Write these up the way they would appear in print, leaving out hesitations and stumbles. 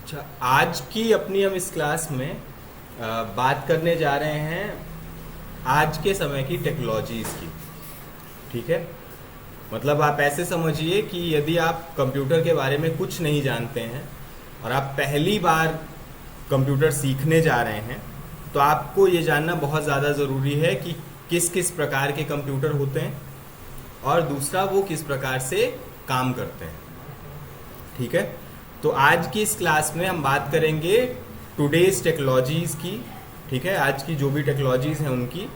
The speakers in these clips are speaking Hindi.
अच्छा, आज की अपनी हम इस क्लास में बात करने जा रहे हैं आज के समय की टेक्नोलॉजीज़ की। ठीक है। मतलब आप ऐसे समझिए कि यदि आप कंप्यूटर के बारे में कुछ नहीं जानते हैं और आप पहली बार कंप्यूटर सीखने जा रहे हैं, तो आपको ये जानना बहुत ज़्यादा ज़रूरी है कि किस किस प्रकार के कंप्यूटर होते हैं और दूसरा वो किस प्रकार से काम करते हैं। ठीक है। तो आज की इस क्लास में हम बात करेंगे टुडेज टेक्नोलॉजीज़ की। ठीक है, आज की जो भी टेक्नोलॉजीज़ हैं उनकी,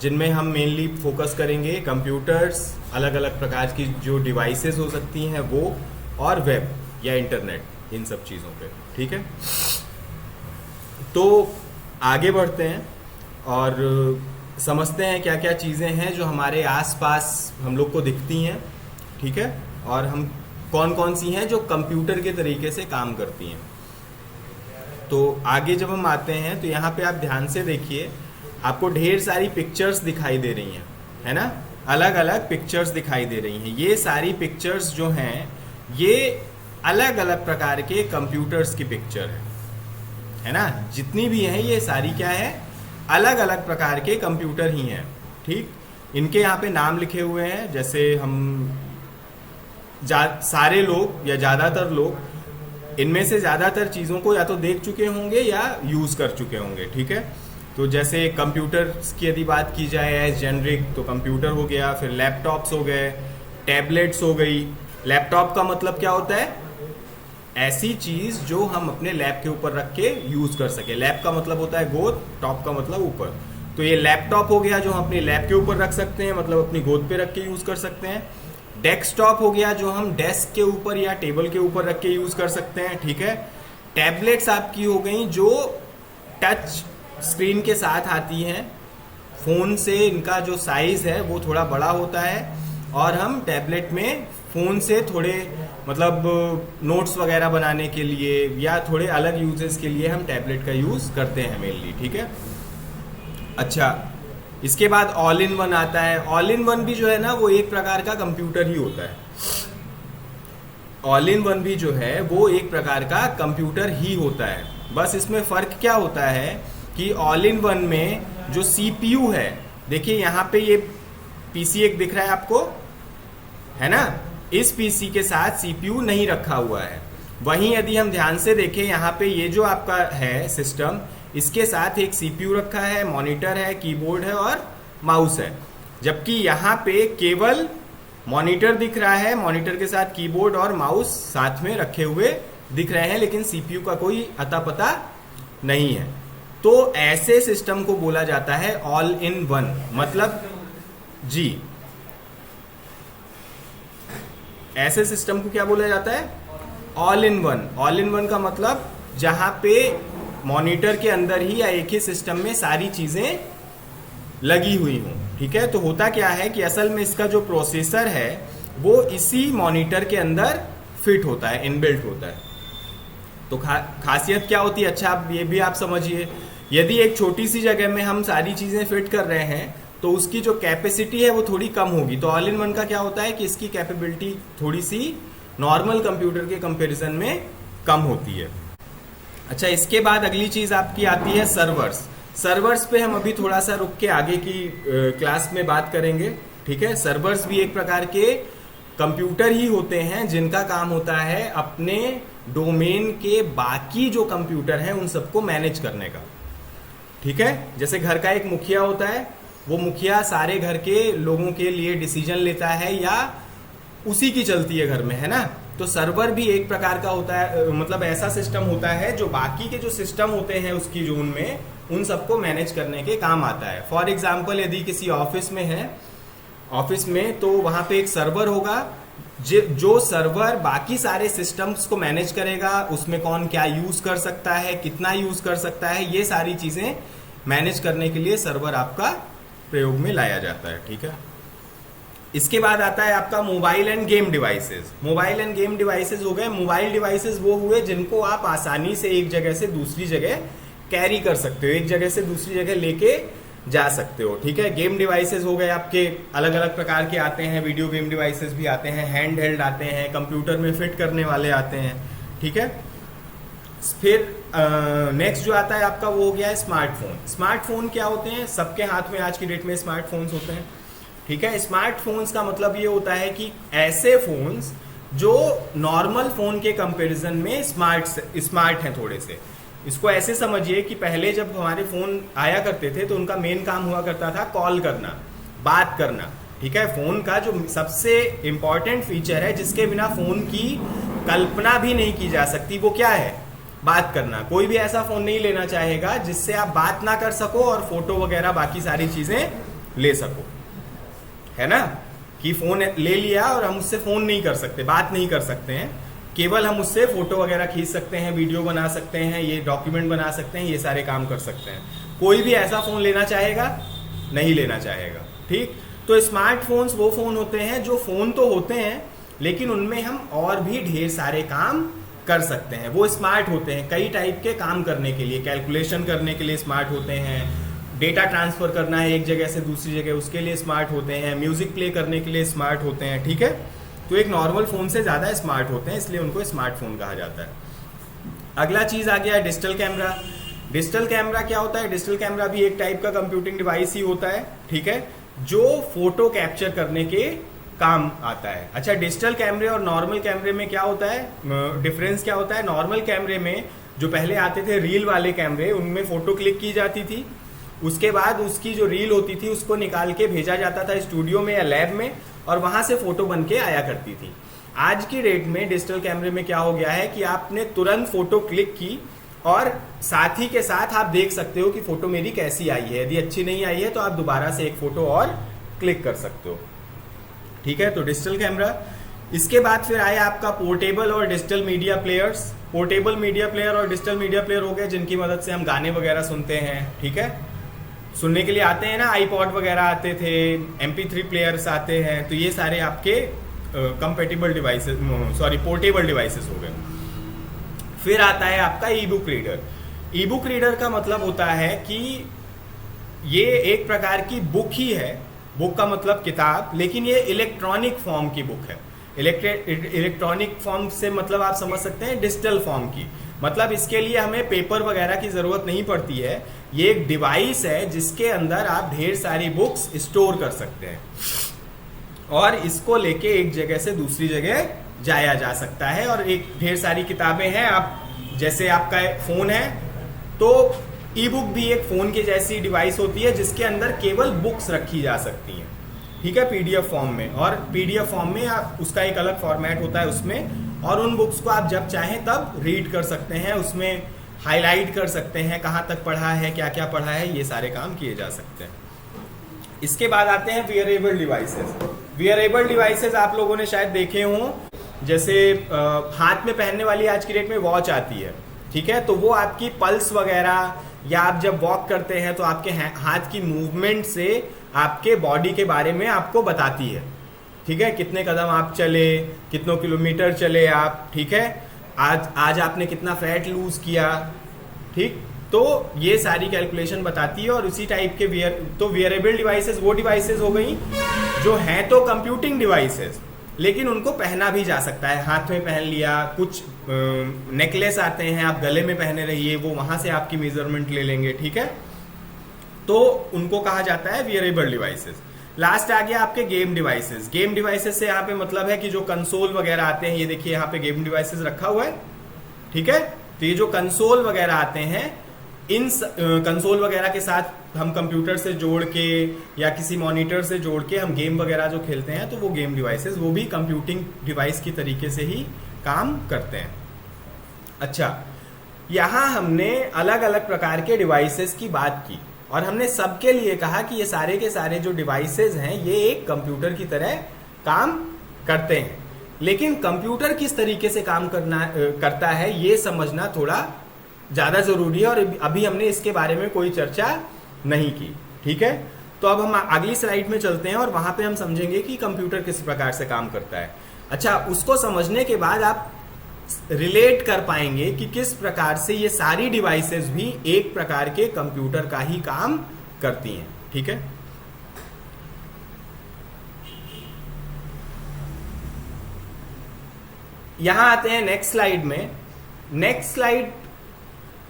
जिनमें हम मेनली फोकस करेंगे कंप्यूटर्स, अलग अलग प्रकार की जो डिवाइसेस हो सकती हैं वो, और वेब या इंटरनेट, इन सब चीज़ों पे। ठीक है। तो आगे बढ़ते हैं और समझते हैं क्या क्या चीज़ें हैं जो हमारे आसपास हम लोग को दिखती हैं। ठीक है। और हम कौन कौन सी हैं जो कंप्यूटर के तरीके से काम करती हैं। तो आगे जब हम आते हैं तो यहाँ पे आप ध्यान से देखिए, आपको ढेर सारी पिक्चर्स दिखाई दे रही हैं, है ना। अलग अलग पिक्चर्स दिखाई दे रही हैं। ये सारी पिक्चर्स जो हैं ये अलग अलग प्रकार के कंप्यूटर्स की पिक्चर है ना। जितनी भी हैं ये सारी क्या है, अलग अलग प्रकार के कंप्यूटर ही हैं। ठीक। इनके यहाँ पे नाम लिखे हुए हैं, जैसे हम सारे लोग या ज़्यादातर लोग इनमें से ज़्यादातर चीज़ों को या तो देख चुके होंगे या यूज़ कर चुके होंगे। ठीक है। तो जैसे कंप्यूटर की यदि बात की जाए एज जेनरिक, तो कंप्यूटर हो गया, फिर लैपटॉप्स हो गए, टैबलेट्स हो गई। लैपटॉप का मतलब क्या होता है, ऐसी चीज़ जो हम अपने लैप के ऊपर रख के यूज़ कर सके। लैप का मतलब होता है गोद, टॉप का मतलब ऊपर। तो ये लैपटॉप हो गया जो हम अपने लैप के ऊपर रख सकते हैं, मतलब अपनी गोद पे रख के यूज़ कर सकते हैं। डेस्कटॉप हो गया जो हम डेस्क के ऊपर या टेबल के ऊपर रख के यूज़ कर सकते हैं। ठीक है। टैबलेट्स आपकी हो गई जो टच स्क्रीन के साथ आती हैं। फ़ोन से इनका जो साइज़ है वो थोड़ा बड़ा होता है और हम टैबलेट में फ़ोन से थोड़े मतलब नोट्स वगैरह बनाने के लिए या थोड़े अलग यूजेस के लिए हम टैबलेट का यूज़ करते हैं मेनली। ठीक है। अच्छा, इसके बाद ऑल इन वन आता है। ऑल इन वन भी जो है ना वो एक प्रकार का कंप्यूटर ही होता है। ऑल इन वन भी जो है वो एक प्रकार का कंप्यूटर ही होता है। बस इसमें फ़र्क क्या होता है कि ऑल इन वन में जो सीपीयू है, देखिए यहाँ पे ये पीसी एक दिख रहा है आपको, है ना। इस पीसी के साथ सीपीयू नहीं रखा हुआ है। वहीं यदि हम ध्यान से देखें, यहाँ पे ये जो आपका है सिस्टम, इसके साथ एक सीपीयू रखा है, मॉनिटर है, कीबोर्ड है और माउस है। जबकि यहाँ पे केवल मॉनिटर दिख रहा है, मॉनिटर के साथ कीबोर्ड और माउस साथ में रखे हुए दिख रहे हैं, लेकिन सीपीयू का कोई अता पता नहीं है। तो ऐसे सिस्टम को बोला जाता है ऑल इन वन। मतलब जी, ऐसे सिस्टम को क्या बोला जाता है, all in one. All in one का मतलब जहां पे मॉनिटर के अंदर ही या एक ही सिस्टम में सारी चीजें लगी हुई हों। ठीक है। तो होता क्या है कि असल में इसका जो प्रोसेसर है वो इसी मॉनिटर के अंदर फिट होता है, इनबिल्ट होता है। तो खासियत क्या होती है, अच्छा आप ये भी आप समझिए, यदि एक छोटी सी जगह में हम सारी चीजें फिट कर रहे हैं तो उसकी जो कैपेसिटी है वो थोड़ी कम होगी। तो ऑल इन वन का क्या होता है कि इसकी कैपेबिलिटी थोड़ी सी नॉर्मल कंप्यूटर के कंपैरिजन में कम होती है। अच्छा, इसके बाद अगली चीज आपकी आती है सर्वर्स। सर्वर्स पे हम अभी थोड़ा सा रुक के आगे की क्लास में बात करेंगे। ठीक है। सर्वर्स भी एक प्रकार के कंप्यूटर ही होते हैं जिनका काम होता है अपने डोमेन के बाकी जो कंप्यूटर हैं उन सबको मैनेज करने का। ठीक है। जैसे घर का एक मुखिया होता है, वो मुखिया सारे घर के लोगों के लिए डिसीजन लेता है या उसी की चलती है घर में, है ना। तो सर्वर भी एक प्रकार का होता है, मतलब ऐसा सिस्टम होता है जो बाकी के जो सिस्टम होते हैं उसकी जोन में उन सबको मैनेज करने के काम आता है। फॉर एग्जाम्पल, यदि किसी ऑफिस में है, ऑफिस में, तो वहां पे एक सर्वर होगा जो सर्वर बाकी सारे सिस्टम्स को मैनेज करेगा। उसमें कौन क्या यूज कर सकता है, कितना यूज कर सकता है, ये सारी चीजें मैनेज करने के लिए सर्वर आपका प्रयोग में लाया जाता है। ठीक है। इसके बाद आता है आपका mobile end game devices. Mobile end game devices हो गए। मोबाइल डिवाइसेस वो हुए जिनको आप आसानी से एक जगह से दूसरी जगह कैरी कर सकते हो, एक जगह से दूसरी जगह लेके जा सकते हो। ठीक है। गेम डिवाइसेस हो गए आपके, अलग अलग प्रकार के आते हैं, वीडियो गेम डिवाइसेस भी आते हैं, हैंड हेल्ड आते हैं, कंप्यूटर में फिट करने वाले आते हैं। ठीक है। फिर नेक्स्ट जो आता है आपका वो हो गया है स्मार्टफोन। स्मार्टफोन क्या होते हैं? सबके हाथ में आज की डेट में स्मार्टफोन्स होते हैं, ठीक है। स्मार्टफोन्स का मतलब ये होता है कि ऐसे फोन्स जो नॉर्मल फोन के कंपैरिजन में स्मार्ट हैं थोड़े से। इसको ऐसे समझिए कि पहले जब हमारे फोन आया करते थे तो उनका मेन काम हुआ करता था कॉल करना, बात करना, ठीक है। फोन का जो सबसे इंपॉर्टेंट फीचर है जिसके बिना फोन की कल्पना भी नहीं की जा सकती वो क्या है? बात करना। कोई भी ऐसा फोन नहीं लेना चाहेगा जिससे आप बात ना कर सको और फोटो वगैरह बाकी सारी चीजें ले सको, है ना। कि फोन ले लिया और हम उससे फोन नहीं कर सकते, बात नहीं कर सकते हैं, केवल हम उससे फोटो वगैरह खींच सकते हैं, वीडियो बना सकते हैं, ये डॉक्यूमेंट बना सकते हैं, ये सारे काम कर सकते हैं। कोई भी ऐसा फोन लेना चाहेगा? नहीं लेना चाहेगा, ठीक। तो स्मार्टफोन्स वो फोन होते हैं जो फोन तो होते हैं लेकिन उनमें हम और भी ढेर सारे काम कर सकते हैं। वो स्मार्ट होते हैं कई टाइप के काम करने के लिए, कैलकुलेशन करने के लिए स्मार्ट होते हैं, डेटा ट्रांसफर करना है एक जगह से दूसरी जगह उसके लिए स्मार्ट होते हैं, म्यूजिक प्ले करने के लिए स्मार्ट होते हैं, ठीक है। तो एक नॉर्मल फोन से ज्यादा स्मार्ट होते हैं, इसलिए उनको स्मार्टफोन कहा जाता है। अगला चीज आ गया है डिजिटल कैमरा। डिजिटल कैमरा क्या होता है? डिजिटल कैमरा भी एक टाइप का कंप्यूटिंग डिवाइस ही होता है, ठीक है, जो फोटो कैप्चर करने के काम आता है। अच्छा, डिजिटल कैमरे और नॉर्मल कैमरे में क्या होता है, डिफरेंस क्या होता है? नॉर्मल कैमरे में जो पहले आते थे रील वाले कैमरे, उनमें फोटो क्लिक की जाती थी, उसके बाद उसकी जो रील होती थी उसको निकाल के भेजा जाता था स्टूडियो में या लैब में और वहां से फोटो बन के आया करती थी। आज की डेट में डिजिटल कैमरे में क्या हो गया है कि आपने तुरंत फोटो क्लिक की और साथ ही के साथ आप देख सकते हो कि फोटो मेरी कैसी आई है। यदि अच्छी नहीं आई है तो आप दोबारा से एक फोटो और क्लिक कर सकते हो, ठीक है। तो डिजिटल कैमरा। इसके बाद फिर आया आपका पोर्टेबल और digital media players. Portable media player और डिजिटल मीडिया प्लेयर हो गए जिनकी मदद से हम गाने वगैरह सुनते हैं, ठीक है। सुनने के लिए आते हैं ना, आईपॉड वगैरह आते थे, MP3 प्लेयर्स आते हैं, तो ये सारे आपके compatible devices, sorry portable devices हो गए। फिर आता है आपका ई बुक रीडर। ई बुक रीडर का मतलब होता है कि ये एक प्रकार की बुक ही है, बुक का मतलब किताब, लेकिन ये इलेक्ट्रॉनिक फॉर्म की बुक है। इलेक्ट्रॉनिक फॉर्म से मतलब आप समझ सकते हैं डिजिटल फॉर्म की, मतलब इसके लिए हमें पेपर वगैरह की जरूरत नहीं पड़ती है। ये एक डिवाइस है जिसके अंदर आप ढेर सारी बुक्स स्टोर कर सकते हैं और इसको लेके एक जगह से दूसरी जगह जाया जा सकता है। और एक ढेर सारी किताबें हैं, आप जैसे आपका फोन है तो ई बुक भी एक फोन के जैसी डिवाइस होती है जिसके अंदर केवल बुक्स रखी जा सकती हैं, ठीक है, PDF फॉर्म में। और PDF फॉर्म में आप उसका एक अलग फॉर्मेट होता है उसमें, और उन बुक्स को आप जब चाहें तब रीड कर सकते हैं, उसमें हाईलाइट कर सकते हैं कहाँ तक पढ़ा है, क्या क्या पढ़ा है, ये सारे काम किए जा सकते हैं। इसके बाद आते हैं वियरेबल डिवाइसेस। वियरेबल डिवाइसेस आप लोगों ने शायद देखे हों, जैसे हाथ में पहनने वाली आज की डेट में वॉच आती है, ठीक है, तो वो आपकी पल्स वगैरह या आप जब वॉक करते हैं तो आपके हाथ की मूवमेंट से आपके बॉडी के बारे में आपको बताती है, ठीक है, कितने कदम आप चले, कितनों किलोमीटर चले आप, ठीक है, आज आपने कितना फैट लूज किया, ठीक। तो ये सारी कैलकुलेशन बताती है। और उसी टाइप के वियरेबल डिवाइसेस वो डिवाइसेस हो गई जो हैं तो कंप्यूटिंग डिवाइसेस, लेकिन उनको पहना भी जा सकता है, हाथ में पहन लिया, कुछ नेकलेस आते हैं आप गले में पहने रहिए, वो वहां से आपकी मेजरमेंट ले लेंगे, ठीक है, तो उनको कहा जाता है वियरेबल डिवाइसेस। लास्ट आ गया आपके गेम डिवाइसेस। गेम डिवाइसेस से यहाँ पे मतलब है कि जो कंसोल वगैरह आते हैं, ये देखिए यहाँ पे गेम डिवाइसेस रखा हुआ है, ठीक है। तो ये जो कंसोल वगैरह आते हैं, इन कंसोल वगैरह के साथ हम कंप्यूटर से जोड़ के या किसी मॉनिटर से जोड़ के हम गेम वगैरह जो खेलते हैं, तो वो गेम डिवाइसेस वो भी कंप्यूटिंग डिवाइस की तरीके से ही काम करते हैं। अच्छा, यहाँ हमने अलग अलग प्रकार के डिवाइसेस की बात की और हमने सबके लिए कहा कि ये सारे के सारे जो डिवाइसेस हैं ये एक कंप्यूटर की तरह काम करते हैं, लेकिन कंप्यूटर किस तरीके से काम करता है ये समझना थोड़ा ज्यादा जरूरी है और अभी हमने इसके बारे में कोई चर्चा नहीं की, ठीक है। तो अब हम अगली स्लाइड में चलते हैं और वहां पे हम समझेंगे कि कंप्यूटर किस प्रकार से काम करता है। अच्छा, उसको समझने के बाद आप रिलेट कर पाएंगे कि किस प्रकार से ये सारी डिवाइसेस भी एक प्रकार के कंप्यूटर का ही काम करती हैं, ठीक है। यहां आते हैं नेक्स्ट स्लाइड में। नेक्स्ट स्लाइड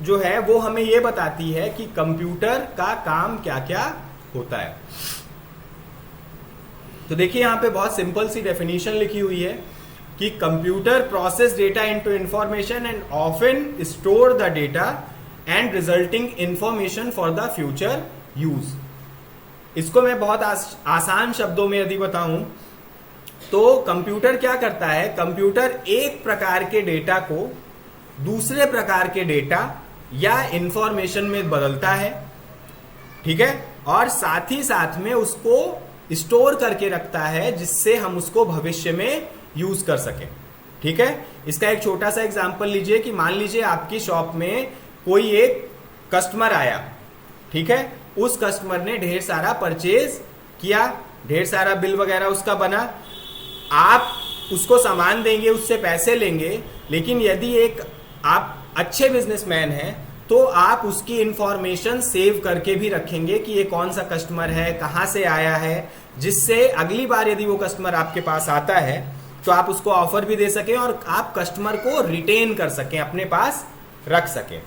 जो है वो हमें ये बताती है कि कंप्यूटर का काम क्या क्या होता है। तो देखिए यहां पे बहुत सिंपल सी डेफिनेशन लिखी हुई है कि computer process data into information and often store the data and resulting information for the future use. इसको मैं बहुत आसान शब्दों में यदि बताऊं तो कंप्यूटर क्या करता है, कंप्यूटर एक प्रकार के डेटा को दूसरे प्रकार के डेटा या इंफॉर्मेशन में बदलता है, ठीक है, और साथ ही साथ में उसको स्टोर करके रखता है जिससे हम उसको भविष्य में यूज कर सकें, ठीक है। इसका एक छोटा सा एग्जांपल लीजिए कि मान लीजिए आपकी शॉप में कोई एक कस्टमर आया, ठीक है, उस कस्टमर ने ढेर सारा परचेज किया, ढेर सारा बिल वगैरह उसका बना, आप उसको सामान देंगे, उससे पैसे लेंगे, लेकिन यदि एक आप अच्छे बिजनेसमैन हैं तो आप उसकी इंफॉर्मेशन सेव करके भी रखेंगे कि ये कौन सा कस्टमर है, कहां से आया है, जिससे अगली बार यदि वो कस्टमर आपके पास आता है तो आप उसको ऑफर भी दे सकें और आप कस्टमर को रिटेन कर सकें, अपने पास रख सकें,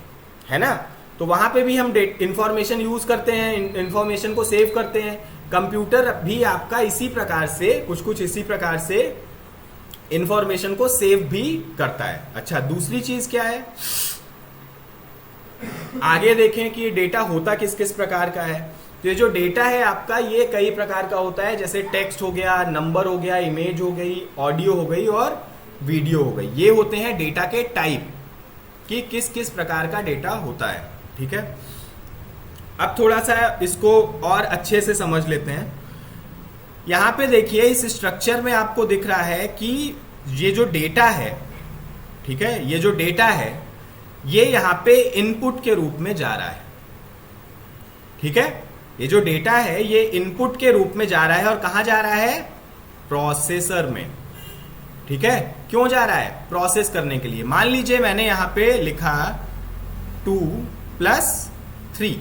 है ना। तो वहां पे भी हम इंफॉर्मेशन यूज करते हैं, इंफॉर्मेशन को सेव करते हैं। कंप्यूटर भी आपका इसी प्रकार से कुछ इसी प्रकार से इंफॉर्मेशन को सेव भी करता है। अच्छा, दूसरी चीज क्या है, आगे देखें कि डेटा होता किस किस प्रकार का है। तो ये जो डेटा है आपका, ये कई प्रकार का होता है, जैसे टेक्स्ट हो गया, नंबर हो गया, इमेज हो गई, ऑडियो हो गई और वीडियो हो गई। ये होते हैं डेटा के टाइप कि किस किस प्रकार का डेटा होता है, ठीक है। अब थोड़ा सा इसको और अच्छे से समझ लेते हैं। यहां पे देखिए इस स्ट्रक्चर में आपको दिख रहा है कि ये जो डेटा है, ठीक है, ये जो डेटा है ये यहां पे इनपुट के रूप में जा रहा है, ठीक है। ये जो डेटा है ये इनपुट के रूप में जा रहा है और कहां जा रहा है, प्रोसेसर में, ठीक है। क्यों जा रहा है, प्रोसेस करने के लिए। मान लीजिए मैंने यहां पे लिखा 2+3,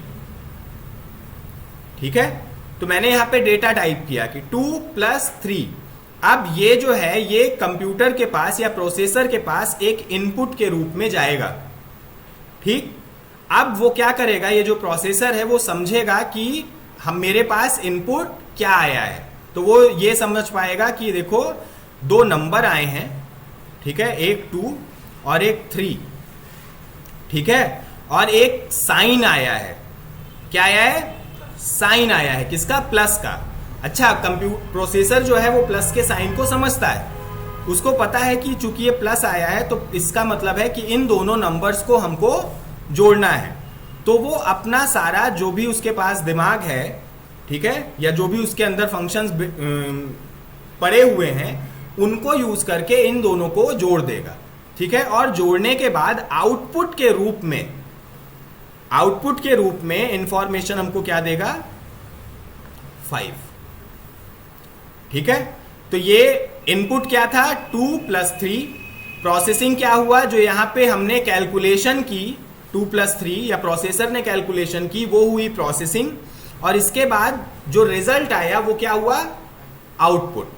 ठीक है, तो मैंने यहां पे डेटा टाइप किया कि 2+3। अब ये जो है ये कंप्यूटर के पास या प्रोसेसर के पास एक इनपुट के रूप में जाएगा, ठीक। अब वो क्या करेगा, ये जो प्रोसेसर है वो समझेगा कि हम मेरे पास इनपुट क्या आया है, तो वो ये समझ पाएगा कि देखो दो नंबर आए हैं, ठीक है, एक 2 और एक 3, ठीक है, और एक साइन आया है। क्या आया है, साइन आया है, किसका, प्लस का। अच्छा, प्रोसेसर जो है वो प्लस के साइन को समझता है, उसको पता है कि चूंकि ये प्लस आया है तो इसका मतलब है कि इन दोनों नंबर्स को हमको जोड़ना है। तो वो अपना सारा जो भी उसके पास दिमाग है, ठीक है, या जो भी उसके अंदर फंक्शंस पड़े हुए हैं उनको यूज करके इन दोनों को जोड़ देगा, ठीक है। और जोड़ने के बाद आउटपुट के रूप में इंफॉर्मेशन हमको क्या देगा, 5, ठीक है। तो ये इनपुट क्या था, 2+3। प्रोसेसिंग क्या हुआ, जो यहां पे हमने कैलकुलेशन की 2+3 या प्रोसेसर ने कैलकुलेशन की, वो हुई प्रोसेसिंग। और इसके बाद जो रिजल्ट आया वो क्या हुआ, आउटपुट,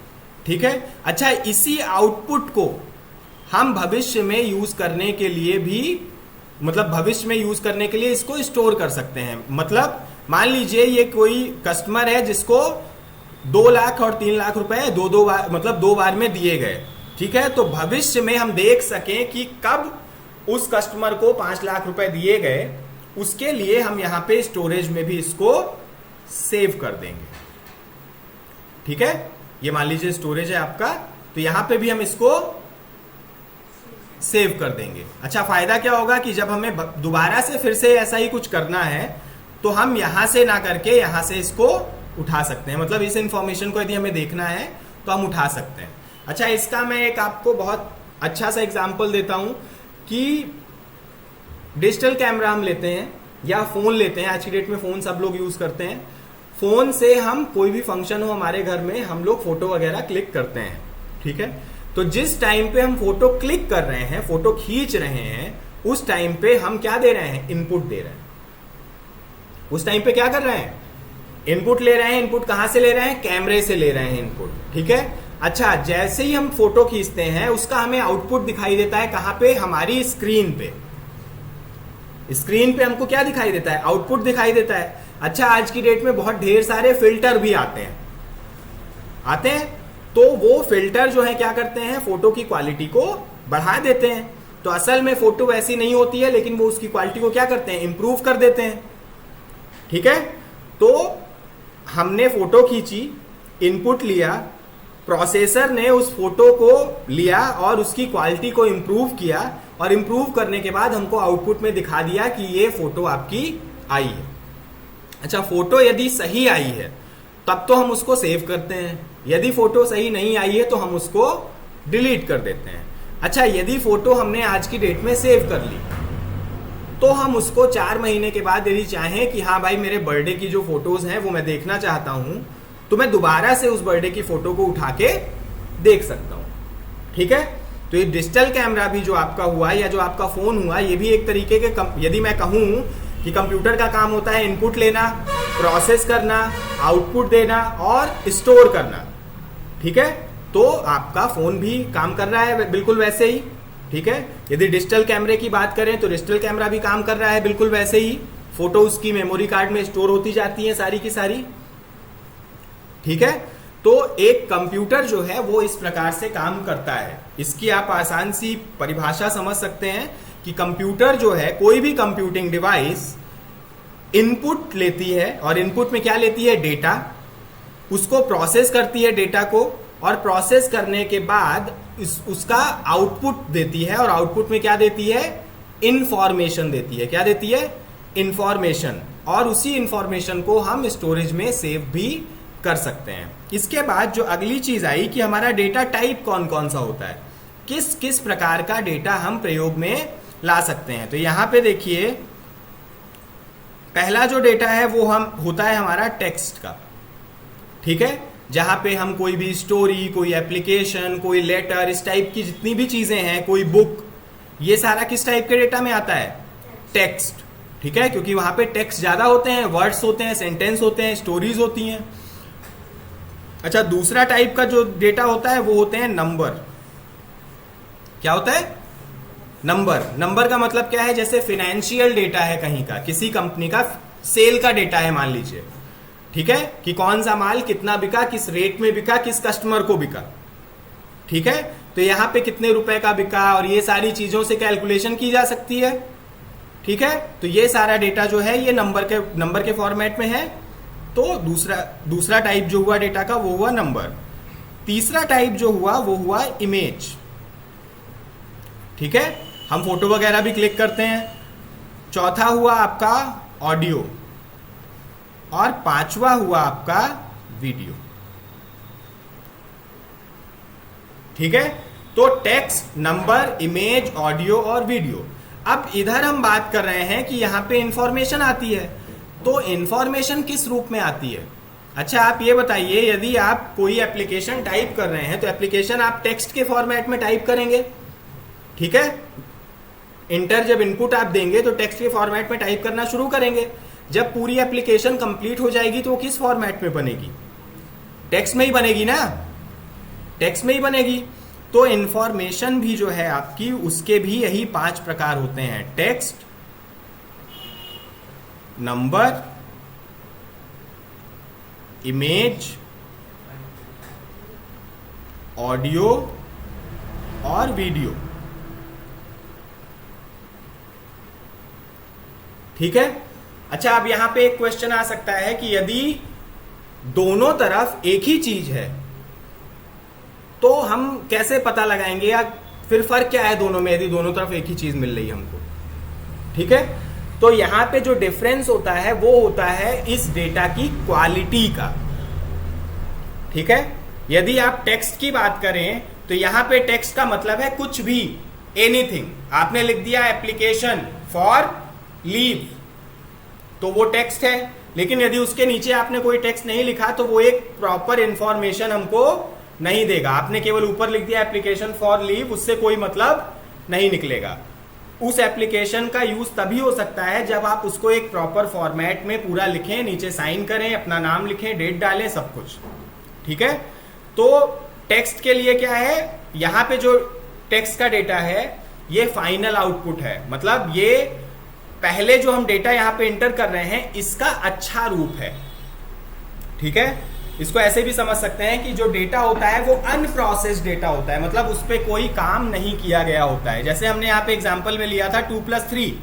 ठीक है। अच्छा, इसी आउटपुट को हम भविष्य में यूज करने के लिए भी, मतलब भविष्य में यूज करने के लिए इसको स्टोर कर सकते हैं। मतलब मान लीजिए ये कोई कस्टमर है जिसको 2 लाख और 3 लाख रुपए दो बार, मतलब 2 बार में दिए गए, ठीक है। तो भविष्य में हम देख सकें कि कब उस कस्टमर को 5 लाख रुपए दिए गए, उसके लिए हम यहां पे स्टोरेज में भी इसको सेव कर देंगे, ठीक है। ये मान लीजिए स्टोरेज है आपका, तो यहां पे भी हम इसको सेव कर देंगे। अच्छा, फायदा क्या होगा कि जब हमें दोबारा से फिर से ऐसा ही कुछ करना है तो हम यहां से ना करके यहां से इसको उठा सकते हैं। मतलब इस इंफॉर्मेशन को यदि हमें देखना है तो हम उठा सकते हैं। अच्छा, इसका मैं एक आपको बहुत अच्छा सा एग्जांपल देता हूं कि डिजिटल कैमरा हम लेते हैं या फोन लेते हैं। आज की डेट में फोन सब लोग यूज करते हैं। फोन से हम कोई भी फंक्शन हो हमारे घर में, हम लोग फोटो वगैरह क्लिक करते हैं, ठीक है। तो जिस टाइम पे हम फोटो क्लिक कर रहे हैं, फोटो खींच रहे हैं, उस टाइम पे हम क्या दे रहे हैं, इनपुट दे रहे हैं। उस टाइम पे क्या कर रहे हैं, इनपुट ले रहे हैं। इनपुट कहां से ले रहे हैं, कैमरे से ले रहे हैं इनपुट, ठीक है। अच्छा, जैसे ही हम फोटो खींचते हैं उसका हमें आउटपुट दिखाई देता है कहां पे, हमारी स्क्रीन पे, स्क्रीन पे हमको क्या दिखाई देता है, आउटपुट दिखाई देता है। अच्छा, आज की डेट में बहुत ढेर सारे फिल्टर भी आते हैं, तो वो फिल्टर जो है क्या करते हैं, फोटो की क्वालिटी को बढ़ा देते हैं। तो असल में फोटो वैसी नहीं होती है, लेकिन वो उसकी क्वालिटी को क्या करते हैं, इंप्रूव कर देते हैं। ठीक है, तो हमने फोटो खींची, इनपुट लिया, प्रोसेसर ने उस फोटो को लिया और उसकी क्वालिटी को इंप्रूव किया, और इंप्रूव करने के बाद हमको आउटपुट में दिखा दिया कि ये फोटो आपकी आई है। अच्छा, फोटो यदि सही आई है तब तो हम उसको सेव करते हैं, यदि फोटो सही नहीं आई है तो हम उसको डिलीट कर देते हैं। अच्छा, यदि फोटो हमने आज की डेट में सेव कर ली तो हम उसको 4 महीने के बाद यदि चाहें कि हाँ भाई मेरे बर्थडे की जो फोटोज हैं वो मैं देखना चाहता हूं, तो मैं दोबारा से उस बर्थडे की फोटो को उठा के देख सकता हूं। ठीक है, तो ये डिजिटल कैमरा भी जो आपका हुआ या जो आपका फोन हुआ, ये भी एक तरीके के यदि मैं कहूं कि कंप्यूटर का काम होता है इनपुट लेना, प्रोसेस करना, आउटपुट देना और स्टोर करना। ठीक है, तो आपका फोन भी काम कर रहा है बिल्कुल वैसे ही। ठीक है, यदि डिजिटल कैमरे की बात करें तो डिजिटल कैमरा भी काम कर रहा है बिल्कुल वैसे ही। फोटो उसकी मेमोरी कार्ड में स्टोर होती जाती है सारी की सारी। ठीक है, तो एक कंप्यूटर जो है वो इस प्रकार से काम करता है। इसकी आप आसान सी परिभाषा समझ सकते हैं कि कंप्यूटर जो है, कोई भी कंप्यूटिंग डिवाइस इनपुट लेती है, और इनपुट में क्या लेती है, डेटा, उसको प्रोसेस करती है डेटा को, और प्रोसेस करने के बाद उसका आउटपुट देती है, और आउटपुट में क्या देती है, इंफॉर्मेशन देती है। क्या देती है, इंफॉर्मेशन, और उसी इंफॉर्मेशन को हम स्टोरेज में सेव भी कर सकते हैं। इसके बाद जो अगली चीज आई कि हमारा डेटा टाइप कौन कौन सा होता है, किस किस प्रकार का डेटा हम प्रयोग में ला सकते हैं। तो यहां पे देखिए, पहला जो डेटा है वो होता है हमारा टेक्स्ट का। ठीक है, जहां पे हम कोई भी स्टोरी, कोई एप्लीकेशन, कोई लेटर, इस टाइप की जितनी भी चीजें हैं, कोई बुक, ये सारा किस टाइप के डेटा में आता है, टेक्स्ट। ठीक है, क्योंकि वहां पे टेक्स्ट ज्यादा होते हैं, वर्ड्स होते हैं, सेंटेंस होते हैं, स्टोरीज होती हैं। अच्छा, दूसरा टाइप का जो डेटा होता है वो होते हैं नंबर। क्या होता है, नंबर। नंबर का मतलब क्या है, जैसे फाइनेंशियल डेटा है कहीं का, किसी कंपनी का सेल का डेटा है मान लीजिए। ठीक है, कि कौन सा माल कितना बिका, किस रेट में बिका, किस कस्टमर को बिका। ठीक है, तो यहां पे कितने रुपए का बिका, और ये सारी चीजों से कैलकुलेशन की जा सकती है। ठीक है, तो ये सारा डेटा जो है ये नंबर के फॉर्मेट में है। तो दूसरा टाइप जो हुआ डेटा का वो हुआ नंबर। तीसरा टाइप जो हुआ वो हुआ इमेज। ठीक है, हम फोटो वगैरह भी क्लिक करते हैं। चौथा हुआ आपका ऑडियो, और पांचवा हुआ आपका वीडियो। ठीक है, तो टेक्स्ट, नंबर, इमेज, ऑडियो और वीडियो। अब इधर हम बात कर रहे हैं कि यहां पे इंफॉर्मेशन आती है, तो इंफॉर्मेशन किस रूप में आती है। अच्छा, आप ये बताइए, यदि आप कोई एप्लीकेशन टाइप कर रहे हैं तो एप्लीकेशन आप टेक्स्ट के फॉर्मेट में टाइप करेंगे। ठीक है, इंटर जब इनपुट आप देंगे तो टेक्स्ट के फॉर्मेट में टाइप करना शुरू करेंगे। जब पूरी एप्लीकेशन कंप्लीट हो जाएगी तो वो किस फॉर्मेट में बनेगी, टेक्स्ट में ही बनेगी ना, टेक्स्ट में ही बनेगी। तो इंफॉर्मेशन भी जो है आपकी, उसके भी यही 5 प्रकार होते हैं, टेक्स्ट, नंबर, इमेज, ऑडियो और वीडियो। ठीक है, अच्छा, अब यहां पे एक क्वेश्चन आ सकता है कि यदि दोनों तरफ एक ही चीज है तो हम कैसे पता लगाएंगे, या फिर फर्क क्या है दोनों में, यदि दोनों तरफ एक ही चीज मिल रही है हमको। ठीक है, तो यहां पे जो डिफरेंस होता है वो होता है इस डेटा की क्वालिटी का। ठीक है, यदि आप टेक्स्ट की बात करें तो यहां पे टेक्स्ट का मतलब है कुछ भी, एनीथिंग। आपने लिख दिया एप्लीकेशन फॉर लीव, तो वो टेक्स्ट है। लेकिन यदि उसके नीचे आपने कोई टेक्स्ट नहीं लिखा तो वो एक प्रॉपर इंफॉर्मेशन हमको नहीं देगा। आपने केवल ऊपर लिख दिया एप्लीकेशन फॉर लीव, उससे कोई मतलब नहीं निकलेगा। उस एप्लीकेशन का यूज तभी हो सकता है जब आप उसको एक प्रॉपर फॉर्मेट में पूरा लिखें, नीचे साइन करें, अपना नाम लिखें, डेट डालें, सब कुछ। ठीक है, तो टेक्स्ट के लिए क्या है, यहां पे जो टेक्स्ट का डेटा है ये फाइनल आउटपुट है, मतलब ये पहले जो हम डेटा यहां पे एंटर कर रहे हैं इसका अच्छा रूप है। ठीक है, इसको ऐसे भी समझ सकते हैं कि जो डेटा होता है वो अनप्रोसेस्ड डेटा होता है, मतलब उस पर कोई काम नहीं किया गया होता है। जैसे हमने यहाँ पे एग्जांपल में लिया था 2+3,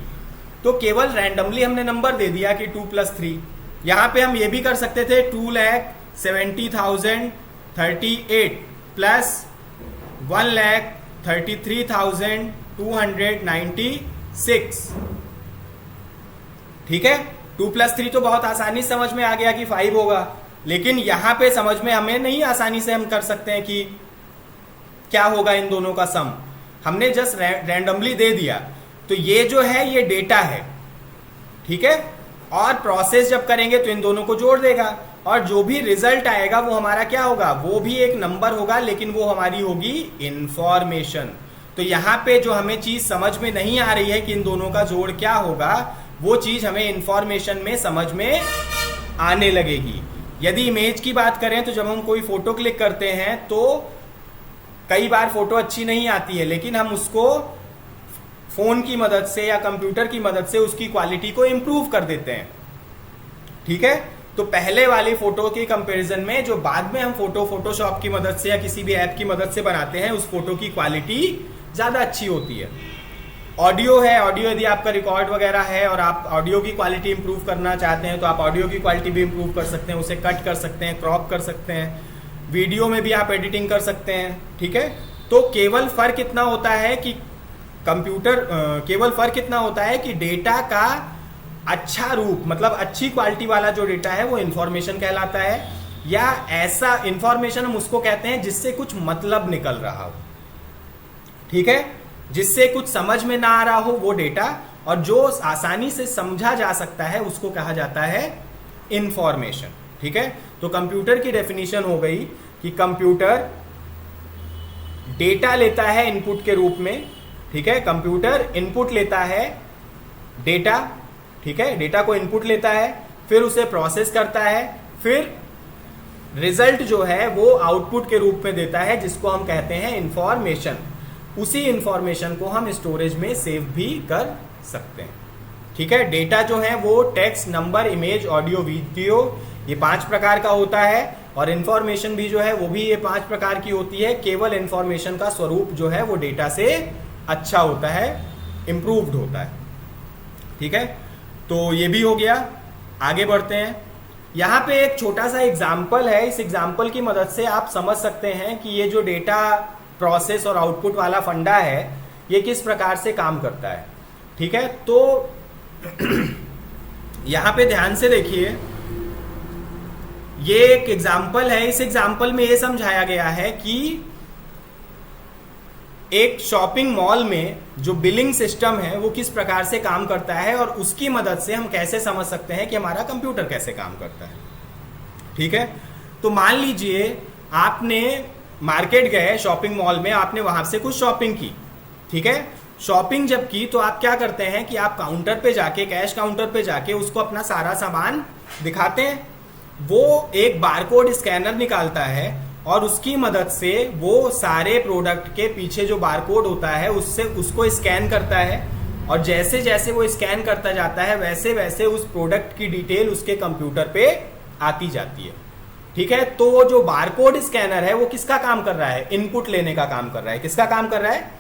तो केवल रैंडमली हमने नंबर दे दिया कि 2+3। यहाँ पे हम ये भी कर सकते थे 2,70,038 प्लस 1,33,296। ठीक है, 2+3 तो बहुत आसानी से समझ में आ गया कि 5 होगा, लेकिन यहां पे समझ में हमें नहीं आसानी से हम कर सकते हैं कि क्या होगा इन दोनों का सम। हमने जस्ट रैंडमली दे दिया, तो ये जो है ये डेटा है। ठीक है, और प्रोसेस जब करेंगे तो इन दोनों को जोड़ देगा, और जो भी रिजल्ट आएगा वो हमारा क्या होगा, वो भी एक नंबर होगा, लेकिन वो हमारी होगी इंफॉर्मेशन। तो यहाँ पे जो हमें चीज समझ में नहीं आ रही है कि इन दोनों का जोड़ क्या होगा, वो चीज हमें इंफॉर्मेशन में समझ में आने लगेगी। यदि इमेज की बात करें तो जब हम कोई फोटो क्लिक करते हैं तो कई बार फोटो अच्छी नहीं आती है, लेकिन हम उसको फोन की मदद से या कंप्यूटर की मदद से उसकी क्वालिटी को इंप्रूव कर देते हैं। ठीक है, तो पहले वाली फोटो के कंपैरिजन में जो बाद में हम फोटोशॉप की मदद से या किसी भी ऐप की मदद से बनाते हैं, उस फोटो की क्वालिटी ज्यादा अच्छी होती है। ऑडियो है, ऑडियो यदि आपका रिकॉर्ड वगैरह है और आप ऑडियो की क्वालिटी इंप्रूव करना चाहते हैं तो आप ऑडियो की क्वालिटी भी इंप्रूव कर सकते हैं, उसे कट कर सकते हैं, क्रॉप कर सकते हैं। वीडियो में भी आप एडिटिंग कर सकते हैं। ठीक है, तो केवल फर्क इतना होता है कि डेटा का अच्छा रूप, मतलब अच्छी क्वालिटी वाला जो डेटा है वो इंफॉर्मेशन कहलाता है, या ऐसा इंफॉर्मेशन हम उसको कहते हैं जिससे कुछ मतलब निकल रहा हो। ठीक है, जिससे कुछ समझ में ना आ रहा हो वो डेटा, और जो आसानी से समझा जा सकता है उसको कहा जाता है इंफॉर्मेशन। ठीक है, तो कंप्यूटर की डेफिनेशन हो गई कि कंप्यूटर डेटा लेता है इनपुट के रूप में। ठीक है, कंप्यूटर इनपुट लेता है डेटा। ठीक है, डेटा को इनपुट लेता है, फिर उसे प्रोसेस करता है, फिर रिजल्ट जो है वो आउटपुट के रूप में देता है, जिसको हम कहते हैं इंफॉर्मेशन। उसी इंफॉर्मेशन को हम स्टोरेज में सेव भी कर सकते हैं। ठीक है, डेटा जो है वो text, number, image, audio, video, ये 5 प्रकार का होता है, और इंफॉर्मेशन भी जो है वो भी ये 5 प्रकार की होती है। केवल इंफॉर्मेशन का स्वरूप जो है वो डेटा से अच्छा होता है, इंप्रूव्ड होता है। ठीक है, तो ये भी हो गया। आगे बढ़ते हैं। यहां पे एक छोटा सा एग्जाम्पल है, इस एग्जाम्पल की मदद से आप समझ सकते हैं कि ये जो डेटा प्रोसेस और आउटपुट वाला फंडा है ये किस प्रकार से काम करता है। ठीक है, तो यहां पे ध्यान से देखिए, ये एक एग्जाम्पल है। इस एग्जाम्पल में ये समझाया गया है कि एक शॉपिंग मॉल में जो बिलिंग सिस्टम है वो किस प्रकार से काम करता है, और उसकी मदद से हम कैसे समझ सकते हैं कि हमारा कंप्यूटर कैसे काम करता है। ठीक है, तो मान लीजिए आपने मार्केट गए, शॉपिंग मॉल में, आपने वहां से कुछ शॉपिंग की। ठीक है, शॉपिंग जब की तो आप क्या करते हैं कि आप काउंटर पे जाके, कैश काउंटर पे जाके उसको अपना सारा सामान दिखाते हैं। वो एक बारकोड स्कैनर निकालता है और उसकी मदद से वो सारे प्रोडक्ट के पीछे जो बारकोड होता है उससे उसको स्कैन करता है, और जैसे जैसे वो स्कैन करता जाता है वैसे वैसे उस प्रोडक्ट की डिटेल उसके कंप्यूटर पे आती जाती है। ठीक है, तो वो जो बारकोड स्कैनर है वो किसका काम कर रहा है, इनपुट लेने का काम कर रहा है। किसका काम कर रहा है,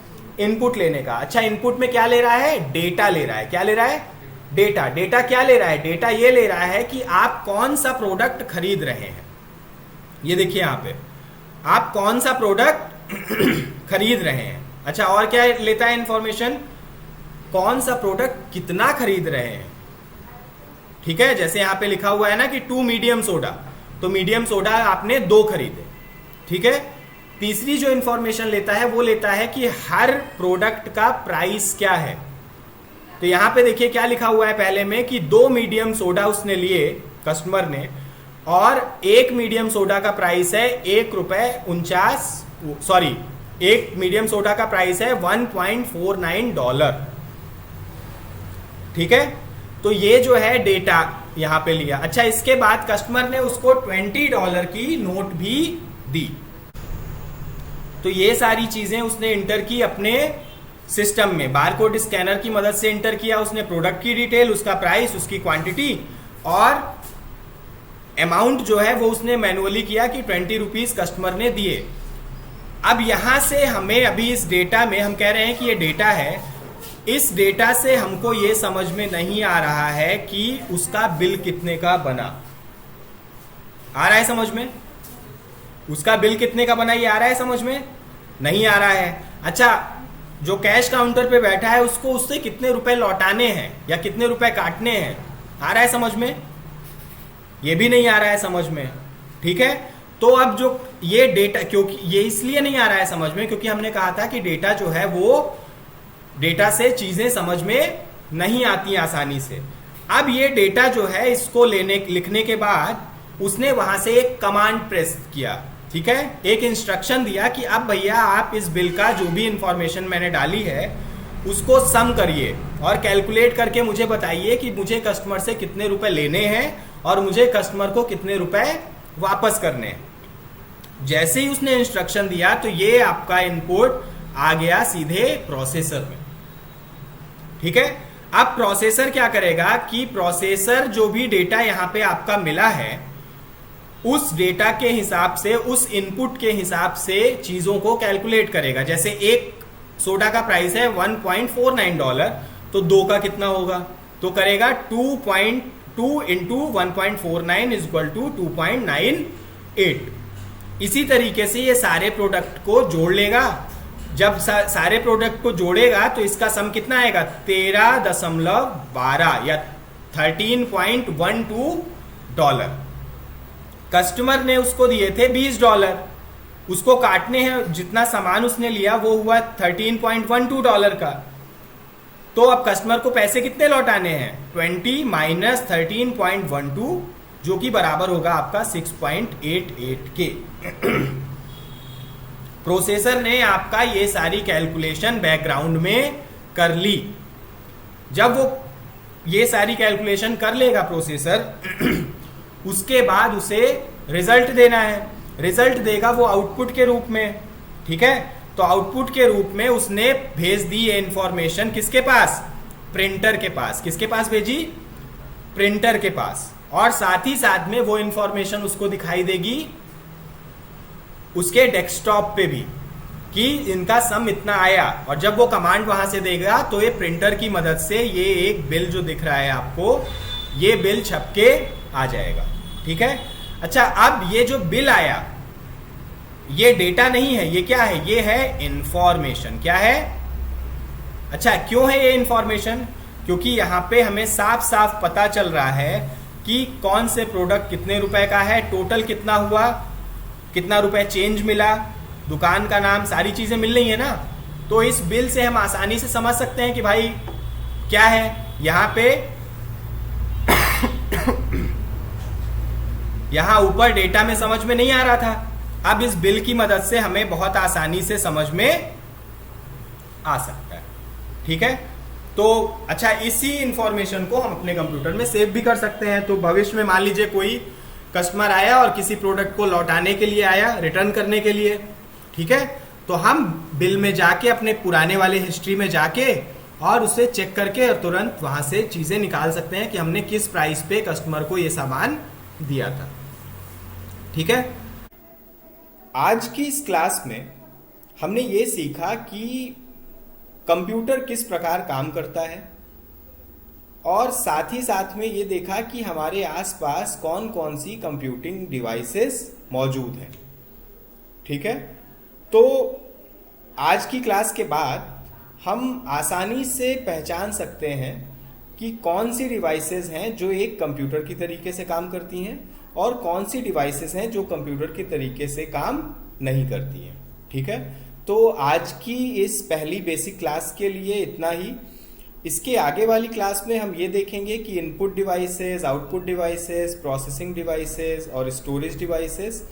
इनपुट लेने का। अच्छा, इनपुट में क्या ले रहा है, डेटा ले रहा है। क्या ले रहा है, डेटा। डेटा क्या ले रहा है, डेटा ये ले रहा है कि आप कौन सा प्रोडक्ट खरीद रहे हैं। ये देखिए यहाँ पे, आप कौन सा प्रोडक्ट खरीद रहे हैं। अच्छा, और क्या लेता है इंफॉर्मेशन, कौन सा प्रोडक्ट कितना खरीद रहे हैं। ठीक है, जैसे यहाँ पे लिखा हुआ है ना कि 2 मीडियम सोडा, तो मीडियम सोडा आपने 2 खरीदे। ठीक है, तीसरी जो इंफॉर्मेशन लेता है वो लेता है कि हर प्रोडक्ट का प्राइस क्या है। तो यहां पे देखिए क्या लिखा हुआ है पहले में कि 2 मीडियम सोडा उसने लिए कस्टमर ने, और 1 मीडियम सोडा का प्राइस है एक मीडियम सोडा का प्राइस है $1.49। ठीक है, तो ये जो है डेटा यहां पे लिया। अच्छा, इसके बाद कस्टमर ने उसको $20 की नोट भी दी। तो ये सारी चीजें उसने इंटर की अपने सिस्टम में बारकोड स्कैनर की मदद से एंटर किया उसने प्रोडक्ट की डिटेल, उसका प्राइस, उसकी क्वांटिटी और अमाउंट जो है वो उसने मैनुअली किया कि 20 रुपीज कस्टमर ने दिए। अब यहां से हमें अभी इस डेटा में हम कह रहे हैं कि ये डेटा है, इस डेटा से हमको ये समझ में नहीं आ रहा है कि उसका बिल कितने का बना। आ रहा है समझ में? उसका बिल कितने का बना ये आ रहा है समझ में? नहीं आ रहा है। अच्छा, जो कैश काउंटर पे बैठा है उसको उससे कितने रुपए लौटाने हैं या कितने रुपए काटने हैं, आ रहा है समझ में? ये भी नहीं आ रहा है समझ में। ठीक है, तो अब जो ये डेटा, क्योंकि ये इसलिए नहीं आ रहा है समझ में क्योंकि हमने कहा था कि डेटा जो है वो डेटा से चीजें समझ में नहीं आती आसानी से। अब ये डेटा जो है इसको लिखने के बाद उसने वहां से एक कमांड प्रेस किया, ठीक है, एक इंस्ट्रक्शन दिया कि अब भैया आप इस बिल का जो भी इंफॉर्मेशन मैंने डाली है उसको सम करिए और कैलकुलेट करके मुझे बताइए कि मुझे कस्टमर से कितने रुपए लेने हैं और मुझे कस्टमर को कितने रुपए वापस करने हैं। जैसे ही उसने इंस्ट्रक्शन दिया तो ये आपका इनपुट आ गया सीधे प्रोसेसर में। ठीक है, अब प्रोसेसर क्या करेगा कि प्रोसेसर जो भी डेटा यहां पे आपका मिला है उस डेटा के हिसाब से, उस इनपुट के हिसाब से चीजों को कैलकुलेट करेगा। जैसे एक सोडा का प्राइस है $1.49, तो 2 का कितना होगा, तो करेगा 2.2 इंटू 1.49 इज इक्वल टू 2.98। इसी तरीके से ये सारे प्रोडक्ट को जोड़ लेगा। जब सारे प्रोडक्ट को जोड़ेगा तो इसका सम कितना आएगा, 13.12 या $13.12। कस्टमर ने उसको दिए थे $20, उसको काटने हैं, जितना सामान उसने लिया वो हुआ $13.12 का। तो अब कस्टमर को पैसे कितने लौटाने हैं, 20 माइनस 13.12 जो कि बराबर होगा आपका 6.88 के। प्रोसेसर ने आपका ये सारी कैलकुलेशन बैकग्राउंड में कर ली। जब वो ये सारी कैलकुलेशन कर लेगा प्रोसेसर उसके बाद उसे रिजल्ट देना है। रिजल्ट देगा वो आउटपुट के रूप में। ठीक है, तो आउटपुट के रूप में उसने भेज दी ये इंफॉर्मेशन किसके पास, प्रिंटर के पास। किसके पास भेजी, प्रिंटर के पास। और साथ ही साथ में वो इंफॉर्मेशन उसको दिखाई देगी उसके डेस्कटॉप पे भी कि इनका सम इतना आया। और जब वो कमांड वहां से देगा तो ये प्रिंटर की मदद से ये एक बिल जो दिख रहा है आपको, ये बिल छप के आ जाएगा। ठीक है, अच्छा, अब ये जो बिल आया ये डेटा नहीं है, ये क्या है, ये है इंफॉर्मेशन। क्या है, अच्छा, क्यों है ये इंफॉर्मेशन, क्योंकि यहां पे हमें साफ साफ पता चल रहा है कि कौन से प्रोडक्ट कितने रुपए का है, टोटल कितना हुआ, कितना रुपए चेंज मिला, दुकान का नाम, सारी चीजें मिल रही है ना। तो इस बिल से हम आसानी से समझ सकते हैं कि भाई क्या है यहां पे यहां ऊपर डेटा में समझ में नहीं आ रहा था, अब इस बिल की मदद से हमें बहुत आसानी से समझ में आ सकता है। ठीक है, तो अच्छा, इसी इंफॉर्मेशन को हम अपने कंप्यूटर में सेव भी कर सकते हैं। तो भविष्य में मान लीजिए कोई कस्टमर आया और किसी प्रोडक्ट को लौटाने के लिए आया, रिटर्न करने के लिए, ठीक है, तो हम बिल में जाके अपने पुराने वाले हिस्ट्री में जाके और उसे चेक करके और तुरंत वहां से चीजें निकाल सकते हैं कि हमने किस प्राइस पे कस्टमर को ये सामान दिया था। ठीक है, आज की इस क्लास में हमने ये सीखा कि कंप्यूटर किस प्रकार काम करता है और साथ ही साथ में ये देखा कि हमारे आसपास कौन कौन सी कंप्यूटिंग डिवाइसेस मौजूद हैं। ठीक है, तो आज की क्लास के बाद हम आसानी से पहचान सकते हैं कि कौन सी डिवाइसेस हैं जो एक कंप्यूटर की तरीके से काम करती हैं और कौन सी डिवाइसेस हैं जो कंप्यूटर की तरीके से काम नहीं करती हैं। ठीक है, तो आज की इस पहली बेसिक क्लास के लिए इतना ही। इसके आगे वाली क्लास में हम ये देखेंगे कि input devices, output devices, processing devices और स्टोरेज डिवाइसेस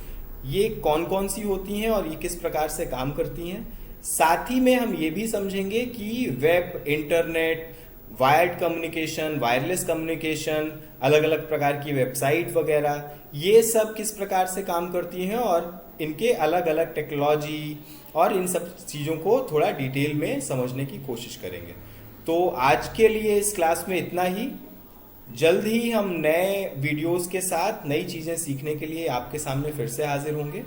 ये कौन कौन सी होती हैं और ये किस प्रकार से काम करती हैं। साथ ही में हम ये भी समझेंगे कि web, internet, wired communication, wireless communication, अलग अलग प्रकार की वेबसाइट वगैरह ये सब किस प्रकार से काम करती हैं और इनके अलग अलग टेक्नोलॉजी, और इन सब चीज़ों को थोड़ा डिटेल में समझने की कोशिश करेंगे। तो आज के लिए इस क्लास में इतना ही। जल्द ही हम नए वीडियोस के साथ नई चीज़ें सीखने के लिए आपके सामने फिर से हाजिर होंगे।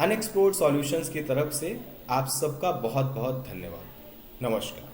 अनएक्सप्लोर्ड सॉल्यूशंस की तरफ से आप सबका बहुत बहुत धन्यवाद। नमस्कार।